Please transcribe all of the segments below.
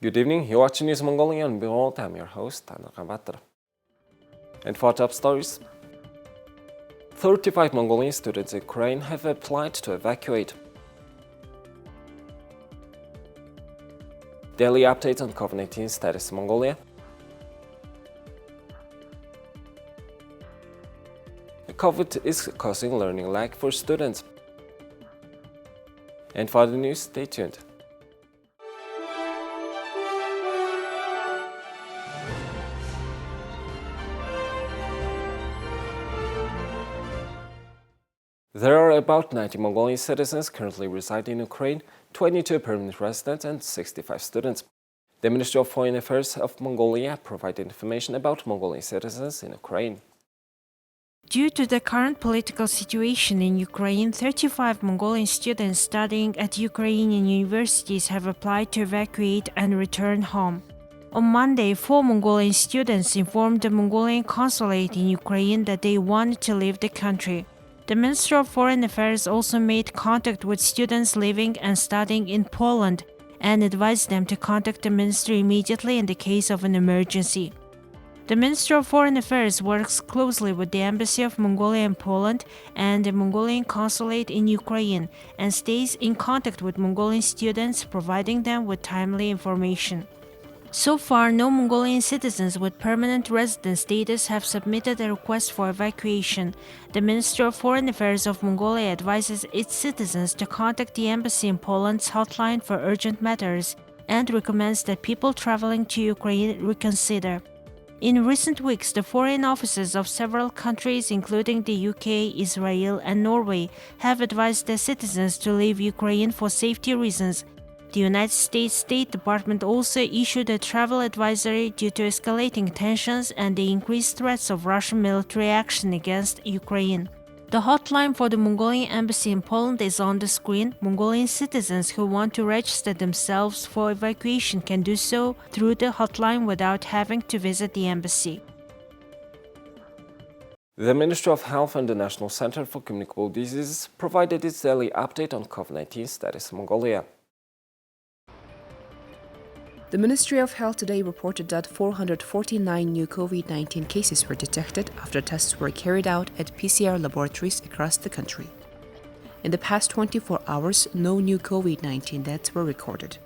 Good evening, you're watching News Mongolian World. I'm your host, Tanaka. And for top stories, 35 Mongolian students in Ukraine have applied to evacuate. Daily updates on COVID-19 status in Mongolia. COVID is causing learning lag for students. And for the news, stay tuned. There are about 90 Mongolian citizens currently residing in Ukraine, 22 permanent residents and 65 students. The Ministry of Foreign Affairs of Mongolia provided information about Mongolian citizens in Ukraine. Due to the current political situation in Ukraine, 35 Mongolian students studying at Ukrainian universities have applied to evacuate and return home. On Monday, 4 Mongolian students informed the Mongolian consulate in Ukraine that they wanted to leave the country. The Ministry of Foreign Affairs also made contact with students living and studying in Poland and advised them to contact the ministry immediately in the case of an emergency. The Ministry of Foreign Affairs works closely with the Embassy of Mongolia in Poland and the Mongolian consulate in Ukraine and stays in contact with Mongolian students, providing them with timely information. So far, no Mongolian citizens with permanent residence status have submitted a request for evacuation. The Ministry of Foreign Affairs of Mongolia advises its citizens to contact the embassy in Poland's hotline for urgent matters and recommends that people traveling to Ukraine reconsider. In recent weeks, the foreign offices of several countries, including the UK, Israel, and Norway, have advised their citizens to leave Ukraine for safety reasons. The United States State Department also issued a travel advisory due to escalating tensions and the increased threats of Russian military action against Ukraine. The hotline for the Mongolian embassy in Poland is on the screen. Mongolian citizens who want to register themselves for evacuation can do so through the hotline without having to visit the embassy. The Ministry of Health and the National Center for Communicable Diseases provided its daily update on COVID-19 status in Mongolia. The Ministry of Health today reported that 449 new COVID-19 cases were detected after tests were carried out at PCR laboratories across the country. In the past 24 hours, no new COVID-19 deaths were recorded.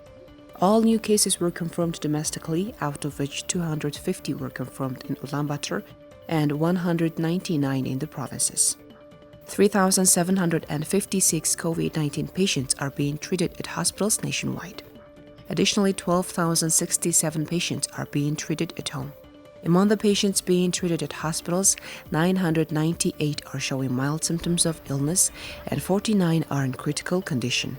All new cases were confirmed domestically, out of which 250 were confirmed in Ulaanbaatar and 199 in the provinces. 3,756 COVID-19 patients are being treated at hospitals nationwide. Additionally, 12,067 patients are being treated at home. Among the patients being treated at hospitals, 998 are showing mild symptoms of illness and 49 are in critical condition.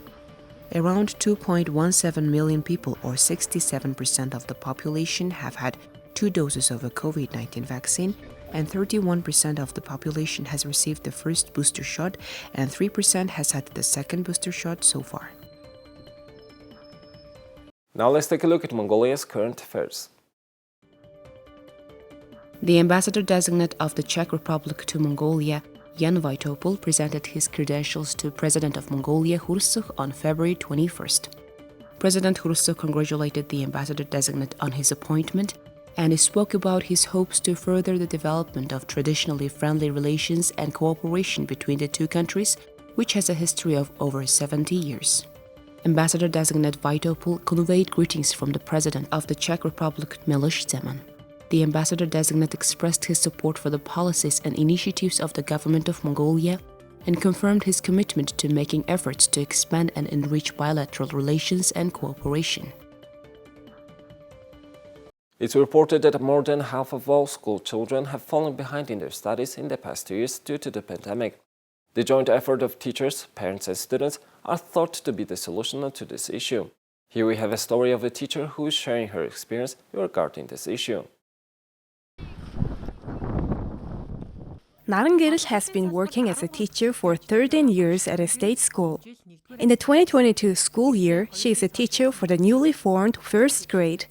Around 2.17 million people, or 67% of the population, have had 2 doses of a COVID-19 vaccine, and 31% of the population has received the first booster shot, and 3% has had the second booster shot so far. Now let's take a look at Mongolia's current affairs. The ambassador-designate of the Czech Republic to Mongolia, Jan Vaitopul, presented his credentials to President of Mongolia, Hursuk, on February 21st. President Hursuk congratulated the ambassador-designate on his appointment and spoke about his hopes to further the development of traditionally friendly relations and cooperation between the two countries, which has a history of over 70 years. Ambassador-designate Vaitopul conveyed greetings from the President of the Czech Republic, Miloš Zeman. The ambassador-designate expressed his support for the policies and initiatives of the government of Mongolia and confirmed his commitment to making efforts to expand and enrich bilateral relations and cooperation. It's reported that more than half of all school children have fallen behind in their studies in the past 2 years due to the pandemic. The joint effort of teachers, parents and students are thought to be the solution to this issue. Here we have a story of a teacher who is sharing her experience regarding this issue. Narangiril has been working as a teacher for 13 years at a state school. In the 2022 school year, she is a teacher for the newly formed first grade.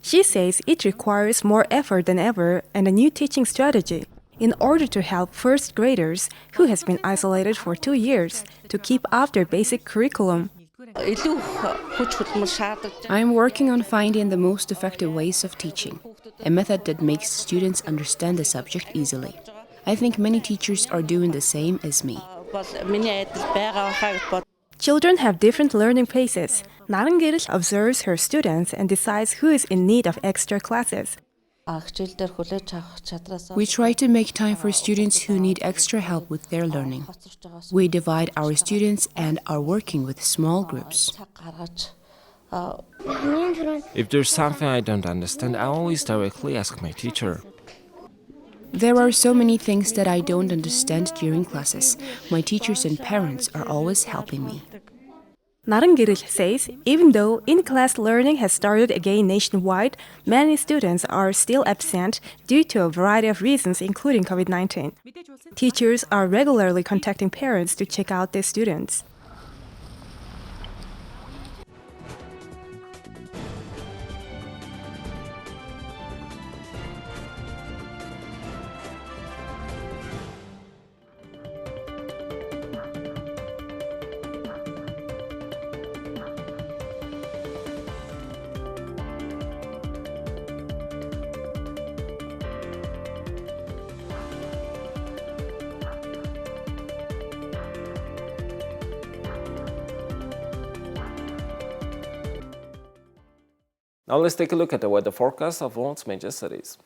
She says it requires more effort than ever and a new teaching strategy in order to help first graders who has been isolated for 2 years to keep up their basic curriculum. I am working on finding the most effective ways of teaching, a method that makes students understand the subject easily. I think many teachers are doing the same as me. Children have different learning paces. Narangiril observes her students and decides who is in need of extra classes. We try to make time for students who need extra help with their learning. We divide our students and are working with small groups. If there's something I don't understand, I always directly ask my teacher. There are so many things that I don't understand during classes. My teachers and parents are always helping me. Narangiril says even though in-class learning has started again nationwide, many students are still absent due to a variety of reasons, including COVID-19. Teachers are regularly contacting parents to check out their students. Now let's take a look at the weather forecast of world's major cities.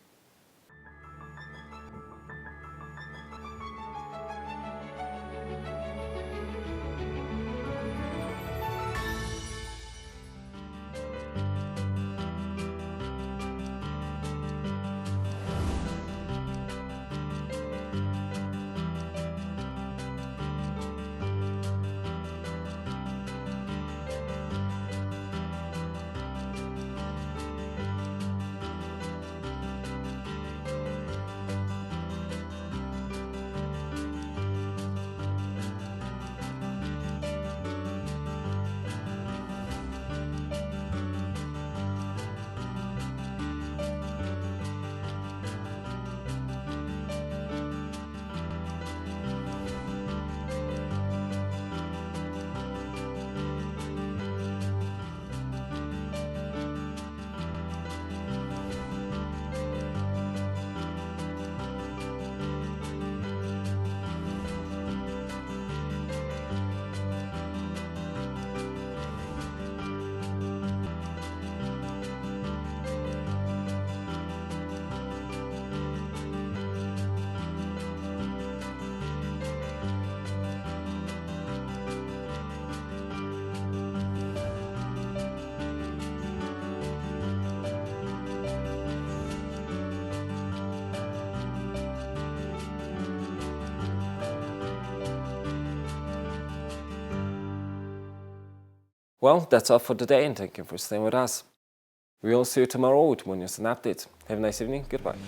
Well, that's all for today, and thank you for staying with us. We will see you tomorrow with more news and updates. Have a nice evening. Goodbye.